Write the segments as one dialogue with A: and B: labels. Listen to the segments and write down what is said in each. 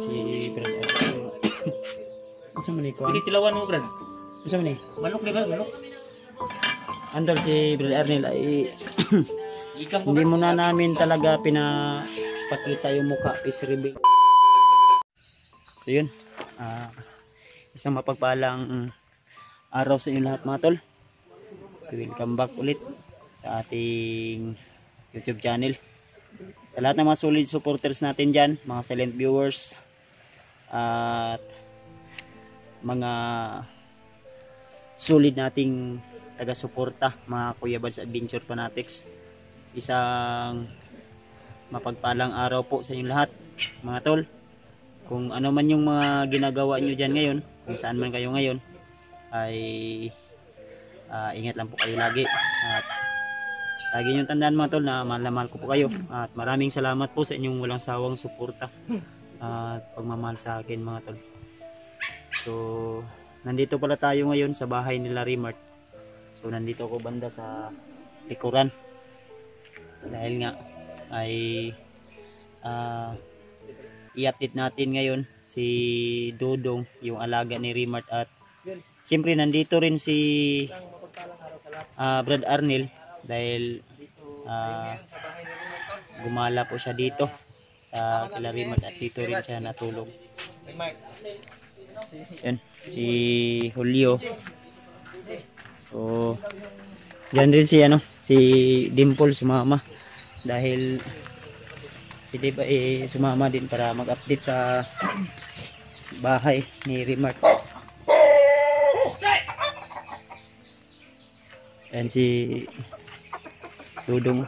A: Si Brad Arnel. Unsa man ni kuan?
B: Pili tilawan mo, Brad.
A: Unsa man ni?
B: Manok di ba? Manok.
A: Andol si Brad Arnel ay
B: Ikang ko.
A: hindi muna namin talaga pinapakita yung mukha, face reveal. So yun, isang mapagpalang araw sa inyo lahat mga tol. So welcome back ulit sa ating YouTube channel. Sa lahat ng mga solid supporters natin dyan, mga silent viewers at mga solid nating taga-suporta, mga Kuya Bads Adventure Fanatics. Isang mapagpalang araw po sa inyo lahat mga tol. Kung ano man yung mga ginagawa nyo dyan ngayon, kung saan man kayo ngayon, ay ingat lang po kayo lagi. At lagi nyo tandaan mga tol na mahal na mahal ko po kayo. At maraming salamat po sa inyong walang sawang suporta at pagmamahal sa akin mga tol. So nandito pala tayo ngayon sa bahay nila Remart. So nandito ako banda sa likuran. Dahil nga ay i-update natin ngayon si Dodong, yung alaga ni Remart. At siyempre nandito rin si Brad Arnel dahil gumala po siya dito sa kila Remart at dito rin siya natulog. Yan, si Julio. So dyan rin si Dimple sumama dahil si Dib ay sumama din para mag-update sa bahay ni Remart. Yan si Dudong.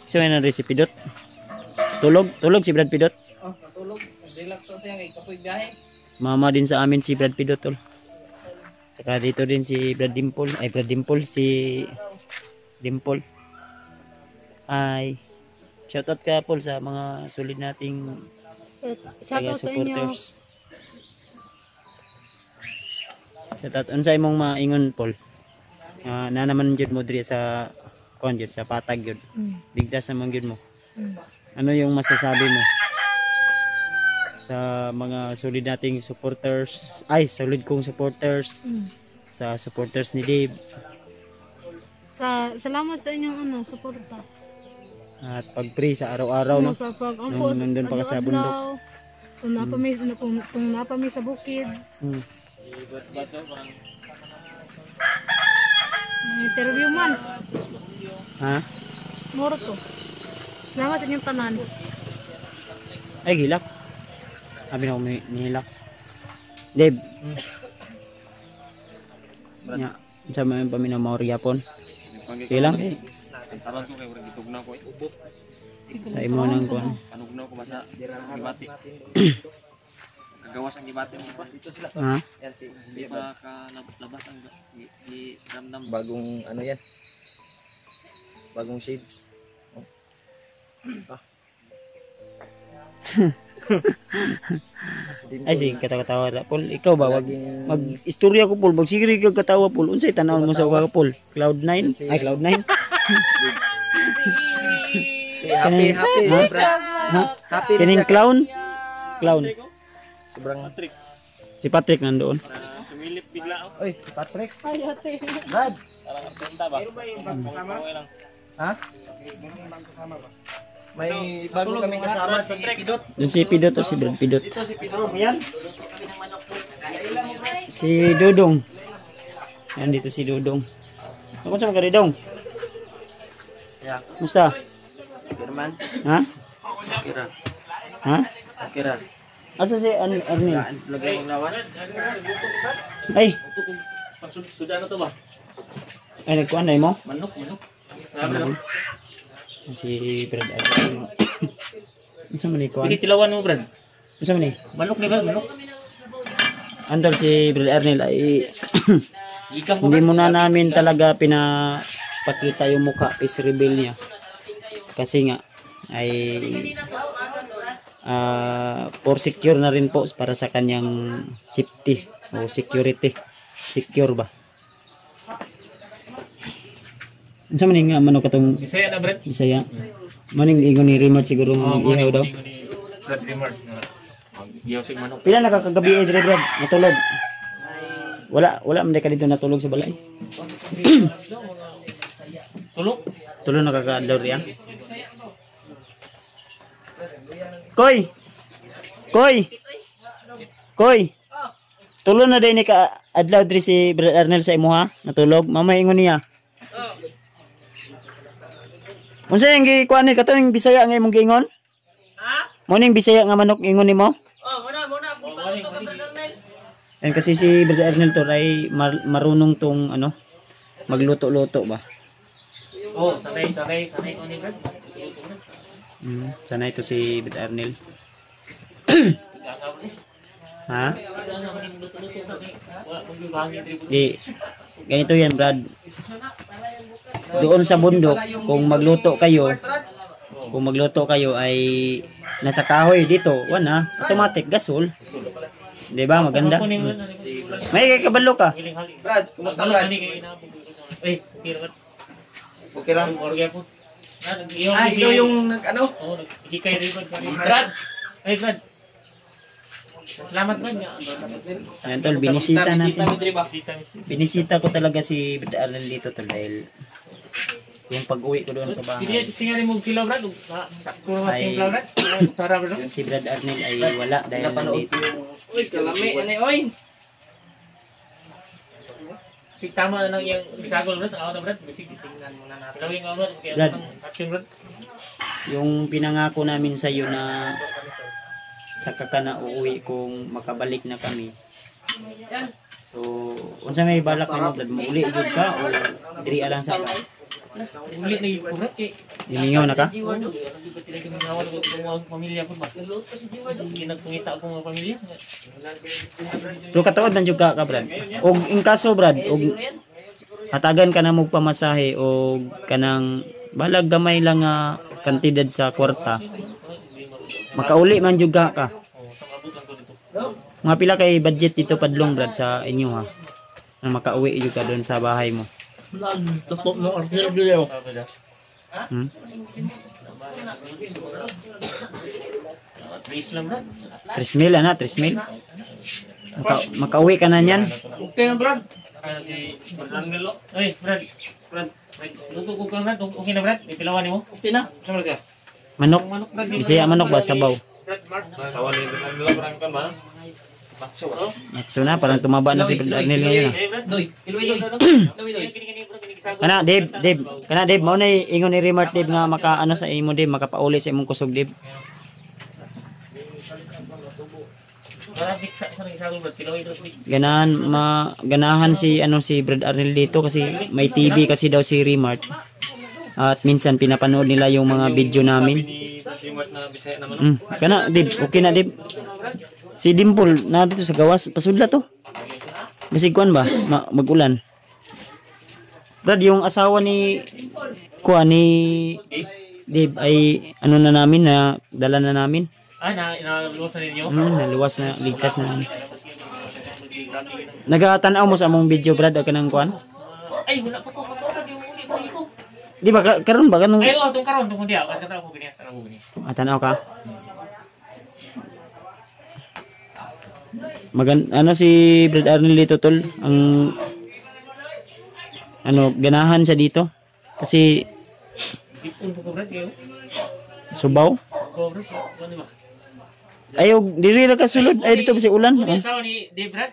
A: So yan ang si Pidot. Tulog si Brad Pidot.
B: Oh, tulog. Relax sa siya kay kapoy biyahe.
A: Mama din sa amin si Brad Pidot tol. Saka dito din si Brad Dimple. Ay Brad Dimple, si Dimple. Ay shoutout ka Paul sa mga solid nating
C: Shoutout sa inyo.
A: Shoutout unsay imong maingon Paul. Na naman jud mo diri sa kon jud sa patag jud. Bigdas naman jud mo. Ano yung masasabi mo sa mga solid nating supporters? Ay, solid kong supporters. Sa supporters ni Dave.
C: Salamat sa inyong suporta.
A: At pag-pray sa araw-araw no.
C: Sa
A: Nung nandun pa ka sa bundok.
C: Kung napami sa bukid. Interview man.
A: Ha?
C: Moro to. Salamat sa inyong tanan.
A: Ay, gilak. Sabi na ako nihilak. Dave. Nya, sa mga paminaw maoryapon. Sige lang.
B: Taran ko kay urang gitugna ko ubo.
A: Sa imo nang kon.
B: Panugnaw ko basa gibati. Kagawas ang gibati mo ba?
A: Ha?
B: Di ba ka labas ang ramdam
D: Bagong ano yan? Bagong shades.
A: Ay sige, katawa-tawa ra Paul. Ikaw ba mag-istorya ko Paul, magsigiri ka katawa Paul. Unsay tan-awon mo sa uga ka Paul? Cloud9? Ay Cloud9.
D: Happy, Brad.
A: Ha?
D: Happy
A: Kining clown? Clown.
D: Sobrang
A: Si Patrick nandoon.
B: sumilip bigla ako.
D: Oy, Patrick.
C: Ay, ate.
D: Brad.
B: Parang punta ba?
D: Ha? May bago kaming kasama si Pidot.
A: Doon si Pidot o si Brad Pidot.
D: Ito si Pidot. Yan.
A: Si Dudong. Yan dito si Dudong. Ako sa mga Dudong.
D: Yeah.
A: Musta?
D: German.
A: Ha?
D: Kira.
A: Ha?
D: Kira.
A: Asa si Arnel?
D: Lagay ng lawas.
A: Ay!
B: Sudah na to ba?
A: Ay, nagkuhan na mo?
B: Manok.
A: Si Brad Arnel. Unsa man ni kuhan?
B: Pili tilawan mo, Brad.
A: Unsa man ni?
B: Manok di ba? Manok.
A: Andol si Brad Arnel ay
B: Ikang ko.
A: hindi muna namin talaga pinapakita yung mukha, face reveal niya. Kasi nga ay for secure na rin po para sa kanyang safety o security. Secure ba? Unsa man nga manok katong
B: Bisaya na, Brad.
A: Bisaya? Maning ingon ni Remart siguro ng ihaw daw.
B: Brad Rimmer. Mag-yosig manok.
A: Pila nakakagabi eh dire Brad, natulog. Wala man ka dito natulog sa balay.
B: Tulog.
A: Tulog nakakadlaw riya. Koy. Tulog na din ni ka adlaw diri si Brad Arnel sa imo ha? Natulog. Mama ingon niya. Unsa yang gikuan ni katong Bisaya nga imong giingon? Ha? Mo ning Bisaya nga manok ingon nimo?
E: Muna. Paluto ka, Brad Arnel.
A: And kasi si Brad Arnel to ay marunong tong ano, magluto-luto ba?
B: Oh, sanay ko ni Brad.
A: Sanay to si Brad Arnel. Ha? Di, ganito yan Brad. Doon sa bundok, kung magluto kayo ay nasa kahoy dito, wala, automatic gasol. 'Di ba? Maganda. May kay kabalo ka.
D: Brad, kumusta Brad?
B: Eh, tira ka.
D: Okay lang.
B: Orga po.
D: Ikaw yung nag-ano?
B: Oh, ikay rin Brad. Ay, Brad. Salamat Brad.
A: Ayan tol, binisita natin.
B: Bisita.
A: Binisita ko talaga si Brad Arnel dito tol dahil yung pag-uwi ko doon sa bahay.
B: Tingnan mo kilo Brad. Sakto na
A: Ay.
B: yung Brad. Sarap Brad.
A: Si Brad Arnel ay wala dahil nandito.
E: Uy, kalami, oy.
B: Si tama na lang yung bisagol Brad. Ako na Brad. Bisig tingnan muna natin. Lawing ako Brad.
A: Brad.
B: Action Brad.
A: Yung pinangako namin sa iyo na saka ka na uuwi kung makabalik na kami. So, unsa may balak nimo Brad? Mauli jud ka o diri lang sa ka?
B: Ulit na yung Brad.
A: Dimingaw na ka?
B: Hindi ba talaga minawal ko mga pamilya ko ba? Hindi nagpungita ako mga pamilya.
A: Pero katuod man jud ka Brad. Og in kaso Brad, og hatagan ka na mo pamasahe og kanang balag gamay lang nga kantidad sa kwarta. Makauli man jud ka. Mga pila kay budget dito padlong Brad sa inyo ha. Na makauwi jud ka doon sa bahay mo.
E: Totoo mo, Arnel Gileo.
A: Hmm?
B: Please lang Brad.
A: 3,000 ana, 3,000. Makauwi ka na niyan.
B: Okay na Brad. Kaya si Brad Angelo. Ay, Brad. Luto ko ka Brad. Okay na Brad. Ipilawan mo.
E: Okay na.
B: Sama siya.
A: Manok. Bisaya manok ba sabaw?
B: Sawan ni Brad Angelo parang kan ba? Matso.
A: So na parang tumaba na si Brad Arnel ngayon.
E: Doy. Iloy.
A: Kana Dave. Kana Dave mao na ingon ni Remark Dave nga maka ano sa imo Dave makapauli sa imong kusog Dave. Ganahan si si Brad Arnel dito kasi may TV kasi daw si Remark. At minsan pinapanood nila yung mga video namin. Kana Dave, okay na Dave. Si Dimple na dito sa gawas, pasudla to. Basig kuan ba? Magulan. Brad, yung asawa ni Dave ay ano na namin na dala na namin.
B: Naluwas na ninyo?
A: Naluwas na, ligtas na. Nagatanaw mo sa among video Brad o kanang kuan?
B: Ay, wala pa ko. Matulad yung uli ko.
A: Di ba karon ba kanang
B: Ay, itong karon tungkol diya. Tanaw ko gani.
A: tanaw ka? Ano si Brad Arnel dito tol? Ang ganahan siya dito. Kasi
B: Sipon ko Brad kayo.
A: subaw.
B: Go Brad. Ano ba?
A: Ayaw, diri na kasulod. Ay, dito ba si ulan?
B: Ano yung asawa ni Dave Brad?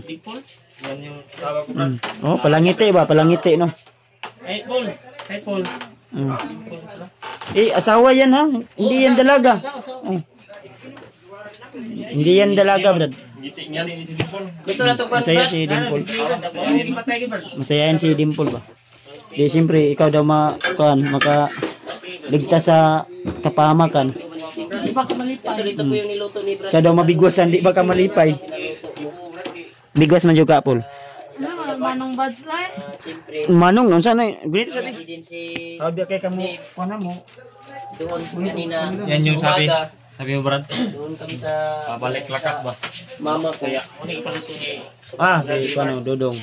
B: Big Paul? Yan yung asawa ko Brad.
A: Oh, palangiti ba? Palangiti, no?
B: Hey Paul.
A: Asawa yan ha. Hindi yan dalaga. Hindi yan dalaga, Brad.
E: Gusto na to pa.
A: Masaya si Dimple. Masaya yan si Dimple ba? Di, siyempre, ikaw daw makaligtas sa kapahamakan.
C: Di ba ka malipay?
E: Ito po yung niluto ni Brad.
A: Ikaw daw mabigwasan, di ba ka malipay? Bigwas man juga, Paul.
C: Ano, manong buds na eh.
E: Siyempre,
A: Manong, unsa na? Gunit sa
E: hindi din si
A: Tawag kay kamo, kuana mo.
E: doon kanina.
B: Yan yung sabi. Sabi mo Brad,
E: Doon kami sa...
B: pabalik lakas ba?
E: Mama ko.
B: Saya, ano yung paluto ni...
A: Si ano, Dodong.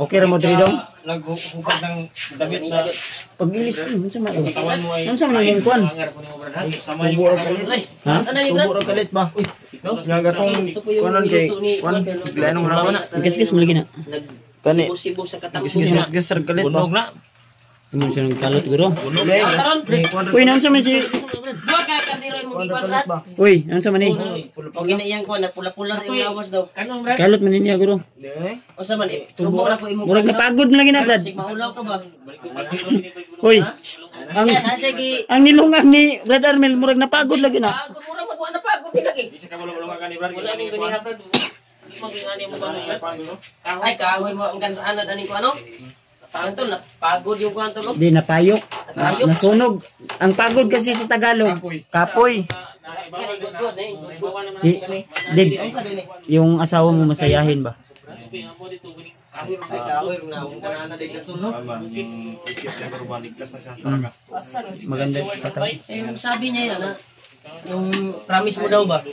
A: Okay ra mo Dodong?
B: Naghupag ng damit na
A: Pag-ilis unsa man.
B: katawan mo ay...
A: Unsa man yung kuan?
B: Angar po ni mo Brad. Sama
D: Tubo
B: yung...
D: ra kalit.
E: Ay,
A: Ha?
E: ano yung Brad?
D: Tubo ra kalit ba? Nga gatong
E: Ito po yung
D: kuanon kay
E: niluto ni
D: kuan glanong ra na.
A: Gas-gas mo lagi na.
D: Kani.
E: Nag-sibo-sibo sa katangko.
D: Gisgis sir kalit ba?
B: Bunog na.
A: Imo siya ng kalot guro.
E: Karon,
A: Uy, unsa man si
E: Dua ka kandiroy mo
D: Kuan ra
E: giwan
D: kalit
E: Brad.
D: ba?
A: Uy, unsa man ni?
E: O ginaiyang ko na pula-pula yung lawas daw.
B: Kanong Brad?
A: Kalot man niya guro.
D: Di.
E: O sa man, subo na po imo.
A: Murag napagod lagi na Brad.
E: Sig maulaw ka ba?
A: Uy, ang
E: Yan, ha, sige.
A: ang nilungan ni Brad Armel murag napagod lagi na.
E: Pagod mo na magwa na pagod lagi.
B: Di siya ka bulong ka ni Brad.
E: Wala ning ganiha Brad.
B: Di mo ginani mo ba Brad?
E: Ay, kahoy mo ang kansaanad ani ko ano? Panto na pagod yung kwanto lo.
A: Di napayok.
E: Napayok.
A: Nasunog. Ang pagod kasi sa Tagalog. Kapoy.
E: Kani good eh.
A: Di, yung asawa mo masayahin ba?
D: Ay kahoy na akong kanana di kasunod.
B: Yung isip na normal, ligtas na siya. Talaga.
A: Maganda patay.
E: Eh, yung sabi niya yan na yung promise mo daw ba?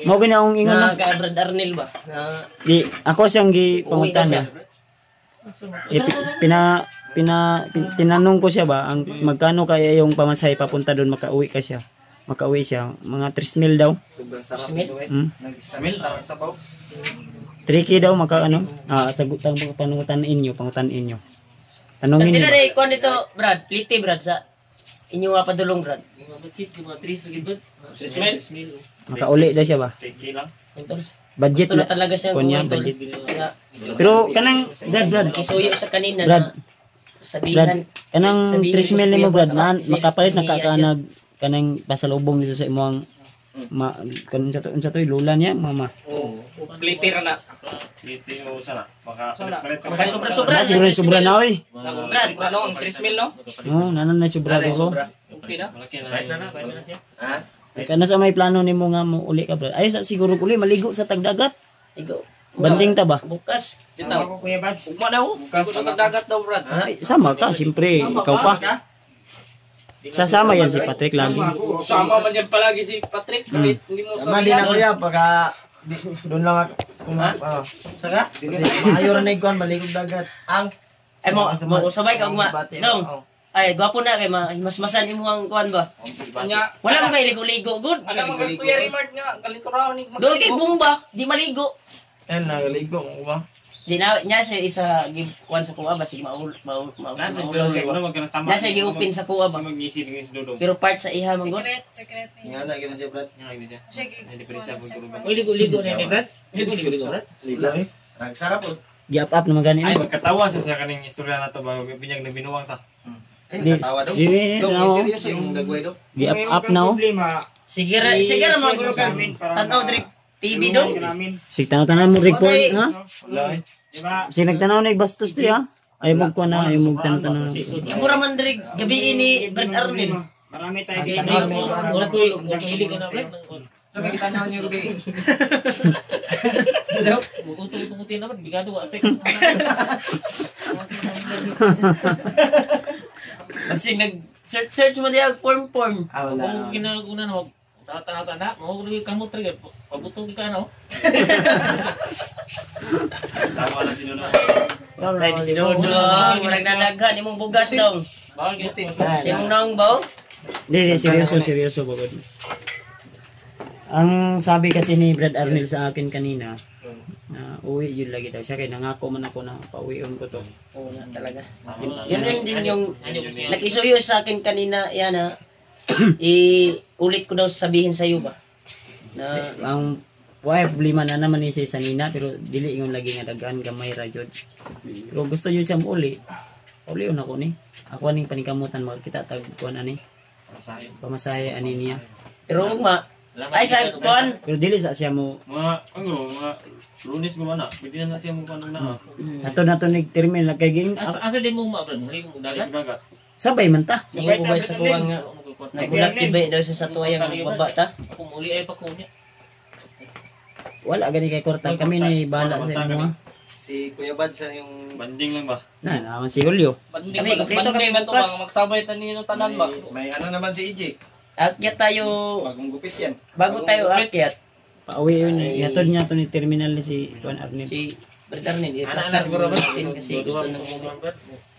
A: Mao gani akong ingon
E: Na
A: na.
E: kay Brad Arnel ba? Na
A: Di ako siyang
E: uwi na siya.
A: gipangutan. Tinanong ko siya ba ang magkano kaya yung pamasahe papunta doon makauwi ka siya. Makauwi siya mga 3,000 daw.
D: Sobrang sarap
E: Smell?
D: ito eh.
A: Hmm?
D: Nag-sarap sa baw.
A: 3K daw maka ano. Tagutang pangutan inyo. Tanungin
E: Dila
A: niyo.
E: day kon dito Brad, pliti Brad sa inyo nga padulong Brad.
A: Makauli daw siya ba?
B: Tiki lang.
E: Ito.
A: Budget
E: Gusto na
A: na.
E: talaga siya
A: Kunya,
E: gawin, tol.
A: budget.
E: Kaya,
A: Pero kanang Brad.
E: kisuyo sa kanina
A: Brad.
E: na sabihan.
A: Kanang
E: sabihin
A: 3,000
E: ni
A: nimo Brad
E: Kuya
A: na makapalit na
E: nahihiya siya.
A: kakanag kanang pasalubong dito sa imong kanang sa to lula niya mama.
B: Pliti ra na. Pliti o sana. Baka palit ka.
E: Baka sobra-sobra.
A: Siguro sobra na oy.
E: Brad, ano ang 3,000 no?
A: Oh, nanan na sobra ko.
E: Okay na.
B: Malaki na. Kahit na siya.
D: Ha?
A: Kana sa may plano nimo nga mo uli ka Brad. Ay sa siguro uli maligo sa tagdagat.
E: Igo.
A: Banding ta ba?
E: Bukas.
B: Ako Kuya Bads.
E: Ugma daw. Bukas na dagat daw Brad.
A: Ay, sama ka siyempre ikaw pa. Sasama yan si Patrick lagi.
E: Sama man yan palagi si Patrick. Kahit hindi mo
D: Sama din ako ya pagka doon lang ako. Saka? Kasi maayo rin na ikuan maligog dagat. Ang
E: Ay mo sabay ka ugma.
D: Bati,
E: Dong.
D: oo.
E: Ay, gwapo na kay mas-masan imo ang kuan ba? Wala man kay ligo-ligo good.
D: Ano ang
E: Kuya Rimart nga kalinturaw ni. Doon kay bumba, di maligo.
D: Yan nagaligo ko ba?
E: Di na niya siya isa give kuan sa kuha ba sig maul siya. Nasa giupin sa kuha ba.
B: Mag-isip ng isdodong.
E: Pero part sa iha man good.
D: Nga na gina siya Brad.
B: Hindi pa rin siya pagkulong.
E: Uy, ligo-ligo na ni Brad. Ligo-ligo Brad.
D: Ligo eh. Nagsarap po.
A: Giap up naman gani.
B: Ay, magkatawa sa kaning istorya na to ba binyag na binuwang ta.
A: Di,
D: Katawa daw.
A: di,
D: Dong,
A: ano,
D: seryoso yung gagawin daw.
A: giap up now.
E: Sige ra mga guro ka. Tanaw diri TV doon.
A: Sig tanaw mo report
E: Okay.
A: ha.
D: Wala eh.
A: Sig nagtanaw na bastos to ha. Ay mo ko na, ay mo tanaw.
E: Mura man diri gabi ini Brad Arnel.
F: Marami tayo
E: Wala ko hili ka na Brad.
D: Sabi tanaw niyo gabi. Sa daw.
E: Utol-utul naman bigado atek. Kasi nag-search mo diya form.
D: Ah, wala.
B: Kung ginaguna na wag tata-tata mo ko kamot talaga pabutong ka no. Tama lang sino na.
E: Ay, di si Dodong. Nagdadaghan imong bugas dong.
B: Bawal gyud.
E: Si imong naong baw.
A: Di, seryoso bugod. Ang sabi kasi ni Brad Arnel sa akin kanina, na uwi yun lagi daw siya kaya nangako man ako na pauwion ko to.
E: Oo nga talaga. Yun din yung nakisuyo sa akin kanina yan ha. Ulit ko daw sabihin sa iyo ba. Na
A: Ang why problema na naman ni si Sanina pero dili ingon lagi nga daghan gamay ra jud. Pero gusto jud siya uli. Uli na ko ni. Ako ning panikamutan makita tag kuan ani. Pamasahe ani niya.
E: pero ugma ay sa kon.
A: Pero dili sa siya mo
B: Mga Lunes gumana. Pwede na siya mo kanang na.
A: nato nig terminal kay gin
B: Asa din mo ma bro? Muli mo dagat.
A: sabay man ta.
E: Yung ubay sa kuwang nga nagulak daw siya sa tuwayang baba ta.
B: Ako muli ay pa ko niya.
A: Wala gani kay korta kami na bala sa imo ha.
D: Si Kuya Bad sa yung
B: Banding lang ba?
A: Na naman si Julio.
E: Kami kompleto kami bukas.
B: Magsabay tanin tanan ba?
D: may ano naman si EJ.
E: akyat tayo,
D: Bagong gupit yan.
E: bago tayo akyat,
A: Pauwi yun. Yatod niya to ni terminal ni si Juan Arnel.
E: si Brother Arnel, i-plaster siguro natin kasi gusto nang umuwi.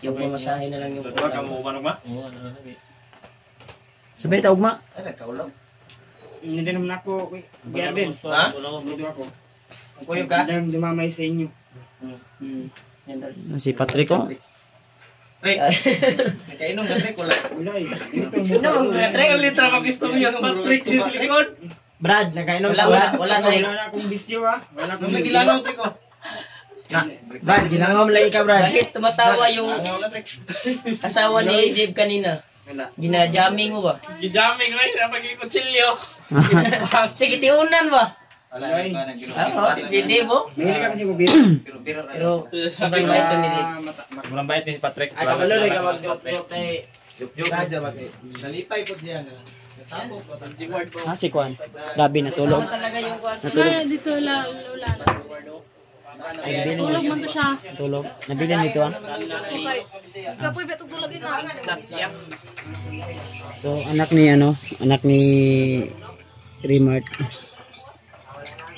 E: Yung pamasahe na lang yung
A: Sabay ta ugma.
D: Ay, nagkaulaw.
F: Hindi naman ako, Garden.
D: Ha?
F: Dito ako.
D: Ang kuyo ka?
F: Dahil dumamay sa inyo.
E: Yan tol.
A: Si Patrick oh.
D: Pre, nakainom ka, pre, kulay.
F: Wala eh.
E: Ano ang mga trek?
B: litra ka pisto mo yung Patrick sa likod.
D: Brad, nakainom
E: Wala,
D: ka
E: wala,
D: ba?
E: wala na eh.
F: Wala na akong bisyo ha. Wala akong
D: Nung nagilangaw, tre ko. Na, Brad, ginangaw mo lagi ka, Brad.
E: Bakit tumatawa yung
D: Ginangaw na, tre.
E: asawa ni Dave kanina?
D: Wala.
E: Gina-jamming mo ba?
B: Gijaming ko na pagkikutsilyo.
E: Sige, tiunan ba?
D: Wala, nagkaroon.
E: Ah, si Dave oh.
F: Mahilig ka kasi mo beer.
D: Pero,
E: Pero sobrang bait to ni Dave.
B: Walang bayad ni Patrick.
D: ay, kabalo rin ka mag-joke na eh. Joke na siya, bakit? Nalipay po siya. Natabok ko.
A: Ah, si Juan. Gabi natulog.
E: Ano talaga yung kwan?
C: Ay, dito wala na. Tulog man to siya.
A: Natulog. Nabili nito ah.
C: Okay. Kapoy beto tulog ito.
A: So anak ni ano, anak ni Remart.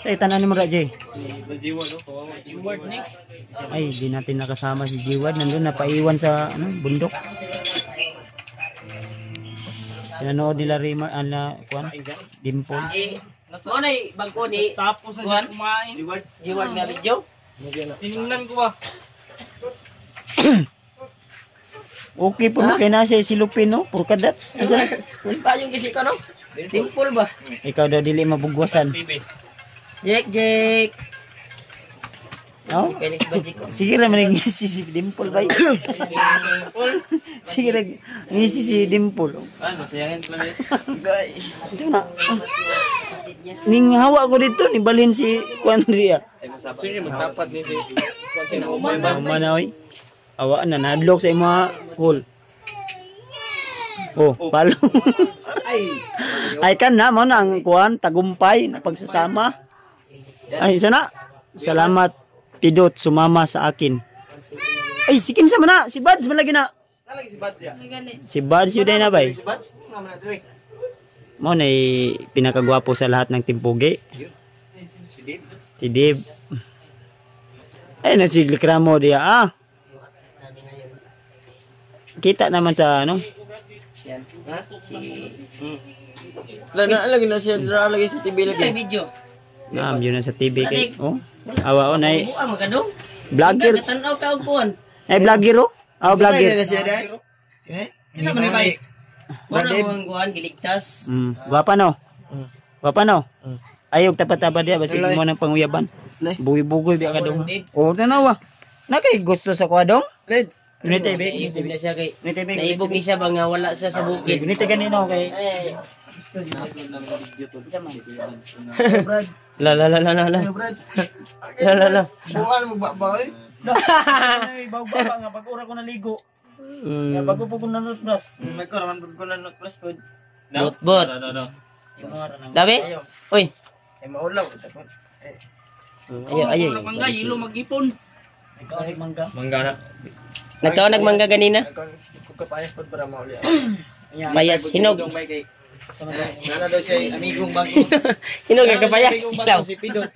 A: Sa itanan mo ra Jay. Ay, di natin nakasama si Jiwad, nandun napaiwan sa ano, bundok. Pinanood nila Remart, kuan, Dimple.
E: Eh, ano na bago ni
B: Tapos na siya kumain.
E: Jiward nga video?
B: Tinignan ko ba?
A: Okay po na kay nasa si Lupin no, purka dots. Asa?
E: Pa yung kisi ko no? Dimple ba?
A: Ikaw daw dili mabugwasan.
E: Jake!
A: No?
E: Felix ba Jake?
A: Sige ra man ngisi si Dimple bay. Sige ra ngisi si Dimple.
B: Ano, sayangin ko lang yun.
A: Ito na. Ning hawa ko dito ni balhin si Quandria.
B: Sige, magtapat ni si...
A: Manaoy. Awa na nadlok sa imong hole. Oh, palo. Ay kan na mo na ang kuan tagumpay na pagsasama. Ay sana. Salamat Pidot sumama sa akin. Ay sikin sa mana si Bads man lagi na.
D: Nalagi si Bats ya.
A: Si Bads yun na bay.
D: Si Bats, nga man na, tre.
A: Mo na pinakagwapo sa lahat ng timpugi.
D: Si Dave.
A: Si Dave. Ay nasiglikra mo dia ah. Kita naman sa ano.
E: Yan.
D: Lagi na siya, lagi sa TV
E: Ito yung video.
A: Yun na sa TV kay. Oh. Awa on ay
E: Buka magkadong.
A: vlogger.
E: Natanaw ka og kuan.
A: Ay vlogger oh. Ah vlogger.
D: siya, dai. Eh? Isa man ni bay.
E: Wala ang kuan giligtas.
A: Gwapa no. Gwapa no. Ayog tapat-tapat dia basi mo nang panguyaban. Buwi-bugoy biya ka dong. Oh tanawa. Nakay gusto sa kwadong?
D: Led.
A: Ni TV.
E: Naibog na siya kay
A: Ni TV.
E: naibog ni siya ba nga wala siya sa bukid.
A: Ni ganino kay.
D: Brad.
E: La la la la la la.
D: Brad.
E: La la la.
D: Buwan mo ba ba?
A: Ay bago nga pag ora ko naligo. Ya bago po ko nanutbras.
D: Nagkaroon ko na not plus pod.
E: Bot. Dabi? Uy.
D: Ay maulaw.
E: Ayo ayo.
B: Mangga, yelo mag-ipon.
A: Ikaw mangga.
B: Mangga na.
E: Nagkaw nagmangga ganina.
D: Kung kapayas pod para mauli.
E: Mayas hinog.
D: Nana daw siya amigong bago.
E: Hinog ka kapayas. Ilaw.
D: Si Pidot.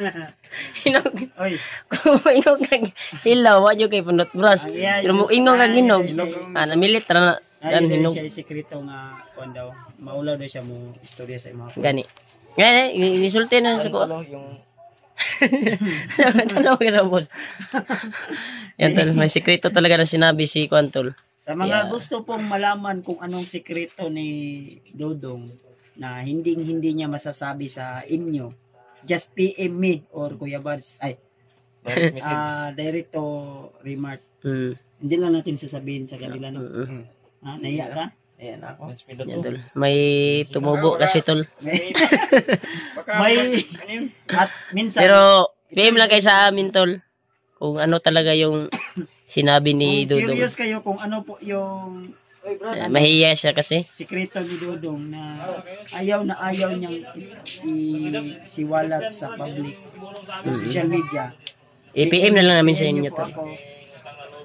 E: Hinog.
A: Oy.
E: Kung ingong kag ilaw, wa jud kay punot bras. Pero mo ingong kag hinog. Ah, namilit ra na dan
A: Ay,
E: hinog.
A: siya sekreto nga kuan daw. Maulaw daw siya mo istorya sa mga.
E: Gani. Ngani, inisulti na sa ko.
D: Yung
E: Ano ka sa boss? Yan tol, may sekreto talaga na sinabi si Kwantol.
A: Sa mga gusto pong malaman kung anong sekreto ni Dodong na hindi niya masasabi sa inyo, just PM me or Kuya Bads. Ay, Directo Remart. Hindi lang natin sasabihin sa kanila. No? Naiya ka?
D: ayan ako.
E: Yan tol. May tumubo kasi tol.
A: May at minsan
E: Pero PM lang kayo sa amin tol. Kung ano talaga yung sinabi ni
A: kung
E: Dudong.
A: curious kayo kung ano po yung
E: Mahiya siya kasi.
A: sikreto ni Dodong na ayaw niyang isiwalat sa public, social media.
E: I-PM na lang namin sa inyo tol.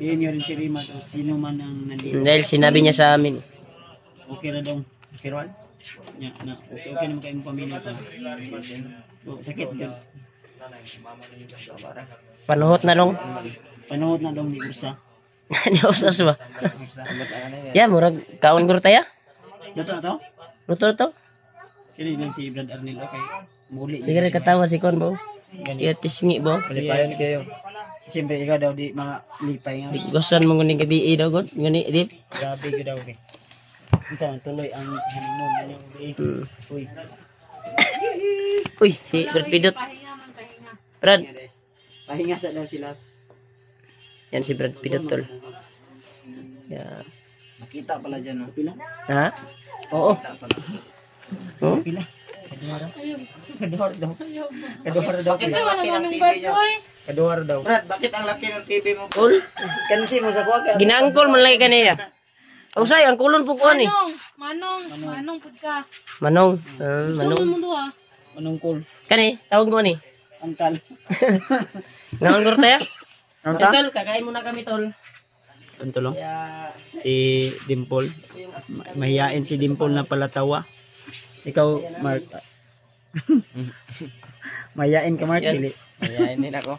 A: PM nyo rin si Rima o sino man ang nandito.
E: Dahil sinabi niya sa amin.
A: Okay na dong. Pero Ya, na okay naman kayo mong pamilya pa. Sakit din.
E: Panuhot na long.
A: Panood na daw ni Ursa.
E: Ni usas ba? Ya, murag kaon guro tayo.
A: Dato na to?
E: Luto to.
A: Kini lang si Brad Arnel okay. Muli.
E: Sige katawa si kon bo. Iya tisngi bo.
D: Palipayon kayo.
A: Siyempre ikaw daw di malipay nga.
E: Gusto mo ngani gabi daw god. Ngani di.
A: Grabe ko daw eh. Minsan tuloy ang honeymoon niyo. Uy.
E: Uy, si Brad Pidot.
C: Pahinga man, pahinga.
E: Brad.
A: Pahinga sa daw sila.
E: Yan si Brad Pidot tol. Ya.
D: Nakita pala dyan, no?
A: Pila?
E: Ha? Oo. Oh?
A: Pila?
C: Ayun.
A: Kaduhar daw.
C: Ayaw ba?
A: Kaduhar daw.
C: Kasi wala man ng birds, oy.
A: Kaduhar daw.
D: Brad, bakit ang laki ng TV mo?
E: Ul.
A: Kansi mo sa kuwaga.
E: Ginaangkol man lagi kanina. Usay ang kulon po ko ni.
C: Manong pud ka.
E: Manong.
C: Manong
E: Manong.
C: mo duha.
A: Anong call?
E: Kani, tawag mo ni.
A: Angkal.
E: Ngaon guro tayo.
A: Ano ta?
E: Tol, kakain muna kami tol.
A: Ano to lang?
E: Ya.
A: Si Dimple. Mahiyain si Dimple na palatawa. Ikaw, Mark. Mahiyain ka, Mark.
E: Yan.
A: Dili.
D: Ayan din ako.